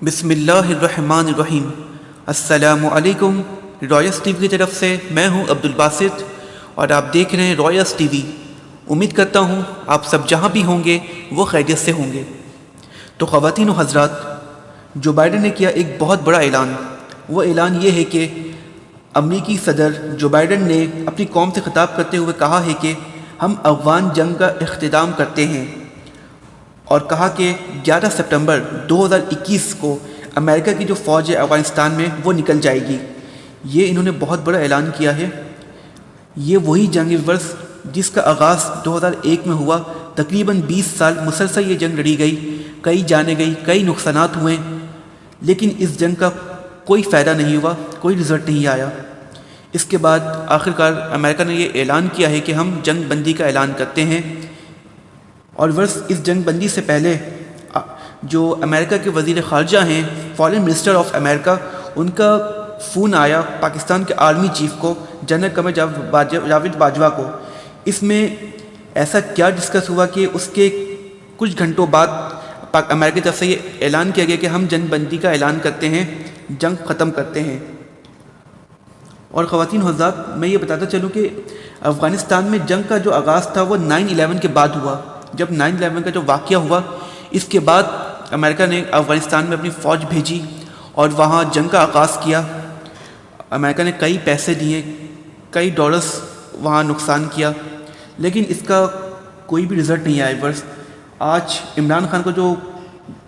बिस्मिल्लाहिर्रहमानिर्रहीम। अस्सलामुअलैकुम। Royce TV की तरफ से मैं हूं अब्दुल बासित और आप देख रहे हैं रॉयस टीवी। उम्मीद करता हूं आप सब जहां भी होंगे वो खैरियत से होंगे। तो ख़वातीन व हज़रात, जो बाइडन ने किया एक बहुत बड़ा ऐलान। वो ऐलान ये है कि अमरीकी सदर जो बाइडन ने अपनी कौम से ख़िताब करते हुए कहा है कि हम अफ़गान जंग का इख्तिताम करते हैं और कहा कि 11 सितंबर 2021 को अमेरिका की जो फ़ौज है अफ़गानिस्तान में वो निकल जाएगी। ये इन्होंने बहुत बड़ा ऐलान किया है। ये वही जंग वर्ष जिसका आगाज़ 2001 में हुआ। तकरीबन 20 साल मुसलसल ये जंग लड़ी गई, कई जाने गई, कई नुकसानात हुए, लेकिन इस जंग का कोई फ़ायदा नहीं हुआ, कोई रिज़ल्ट नहीं आया। इसके बाद आखिरकार अमेरिका ने ये ऐलान किया है कि हम जंग बंदी का ऐलान करते हैं। और वर्ष इस जंग बंदी से पहले जो अमेरिका के वज़ीर ख़ारजा हैं, फॉरेन मिनिस्टर ऑफ अमेरिका, उनका फ़ोन आया पाकिस्तान के आर्मी चीफ़ को, जनरल कमर जावेद बाजवा को। इसमें ऐसा क्या डिस्कस हुआ कि उसके कुछ घंटों बाद अमेरिका की तरफ से ये ऐलान किया गया कि हम जंग बंदी का ऐलान करते हैं, जंग ख़त्म करते हैं। और ख़वातीन हज़रात, मैं ये बताता चलूँ कि अफ़गानिस्तान में जंग का जो आगाज़ था वो 9/11 के बाद हुआ। जब 9/11 का जो वाक़या हुआ, इसके बाद अमेरिका ने अफ़गानिस्तान में अपनी फ़ौज भेजी और वहाँ जंग का आगाज़ किया। अमेरिका ने कई पैसे दिए, कई डॉलर्स वहाँ नुकसान किया, लेकिन इसका कोई भी रिज़ल्ट नहीं आया। वर्ष आज इमरान खान को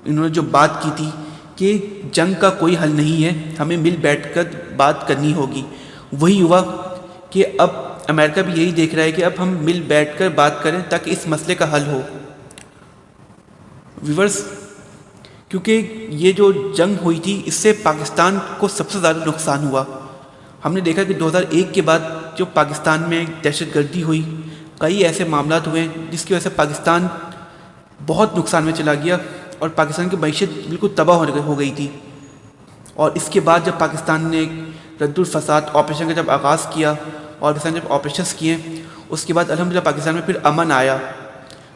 इन्होंने जो बात की थी कि जंग का कोई हल नहीं है, हमें मिल बैठकर बात करनी होगी, वही हुआ कि अब अमेरिका भी यही देख रहा है कि अब हम मिल बैठकर बात करें ताकि इस मसले का हल हो। व्यूअर्स, क्योंकि ये जो जंग हुई थी इससे पाकिस्तान को सबसे ज़्यादा नुकसान हुआ। हमने देखा कि 2001 के बाद जो पाकिस्तान में दहशतगर्दी हुई, कई ऐसे मामलात हुए जिसकी वजह से पाकिस्तान बहुत नुकसान में चला गया और पाकिस्तान की मईशत बिल्कुल तबाह हो गई थी। और इसके बाद जब पाकिस्तान ने रद्दुल फसाद ऑपरेशन का जब आगाज़ किया और पाकिस्तान जब ऑपरेशंस किए, उसके बाद अल्हम्दुलिल्लाह पाकिस्तान में फिर अमन आया,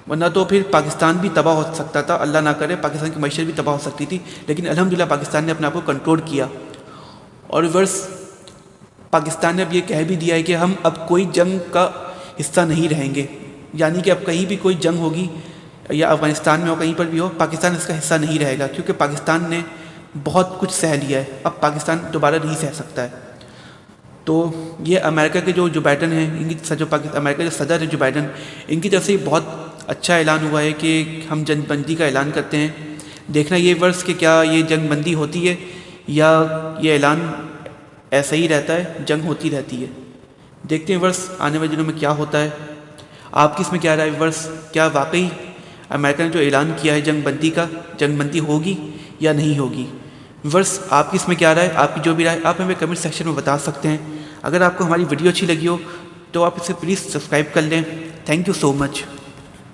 वरना तो फिर पाकिस्तान भी तबाह हो सकता था। अल्लाह ना करे, पाकिस्तान की मईशत भी तबाह हो सकती थी, लेकिन अल्हम्दुलिल्लाह पाकिस्तान ने अपने आप को कंट्रोल किया। और वर्ष पाकिस्तान ने अब ये कह भी दिया है कि हम अब कोई जंग का हिस्सा नहीं रहेंगे, यानी कि अब कहीं भी कोई जंग होगी या अफ़गानिस्तान में हो, कहीं पर भी हो, पाकिस्तान इसका हिस्सा नहीं रहेगा, क्योंकि पाकिस्तान ने बहुत कुछ सह लिया है। अब पाकिस्तान दोबारा नहीं सह सकता है। तो ये अमेरिका के जो बाइडन हैं, इनकी जो अमेरिका के सदर है जो बाइडन, इनकी तरफ से बहुत अच्छा ऐलान हुआ है कि हम जंग बंदी का ऐलान करते हैं। देखना ये वर्ष कि क्या ये जंग बंदी होती है या ये ऐलान ऐसा ही रहता है, जंग होती रहती है। देखते हैं वर्ष आने वाले दिनों में क्या होता है। आपकी इसमें क्या राय वर्ष? क्या वाकई अमेरिका ने जो ऐलान किया है जंग बंदी का, जंग बंदी होगी या नहीं होगी? वर्ष आपकी इसमें क्या राय? आपकी जो भी राय आप हमें कमेंट सेक्शन में बता सकते हैं। अगर आपको हमारी वीडियो अच्छी लगी हो तो आप इसे प्लीज़ सब्सक्राइब कर लें। Thank you so much.